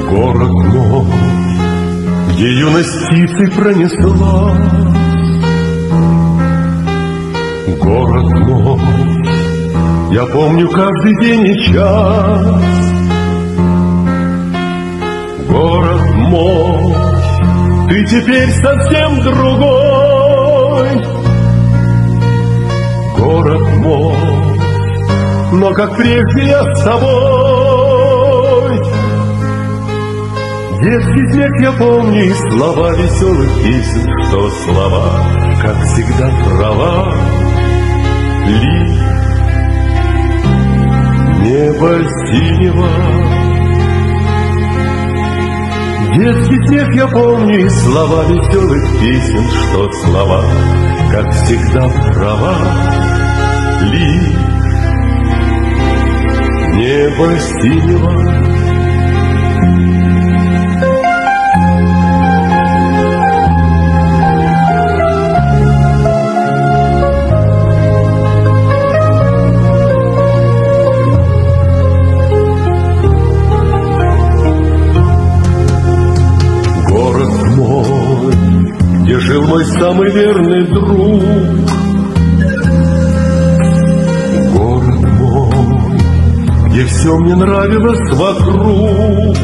Город мой, где юность птицей пронесла. Город мой, я помню каждый день и час. Город мой, ты теперь совсем другой. Город мой, но как прежде я с тобой. Детский смех я помню и слова веселых песен, что слова, как всегда, трава, лист, небо синего. Детский смех я помню и слова веселых песен, что слова, как всегда, трава, лист, небо синего. Где жил мой самый верный друг. Город мой, где все мне нравилось вокруг.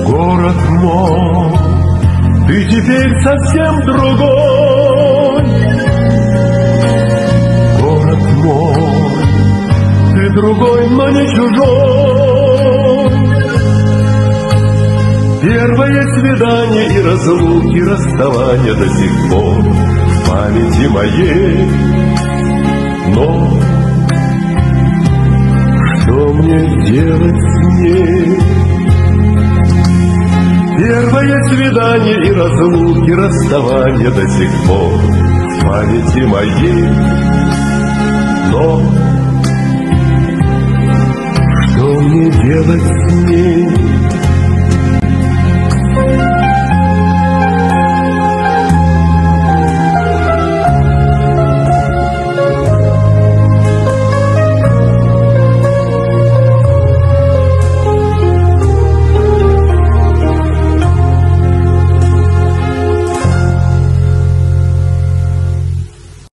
Город мой, ты теперь совсем другой. Город мой, ты другой, но не чужой. Первое свидание и разлуки, расставание до сих пор в памяти моей. Но что мне делать с ней? Первое свидание и разлуки, расставание до сих пор в памяти моей. Но что мне делать с ней?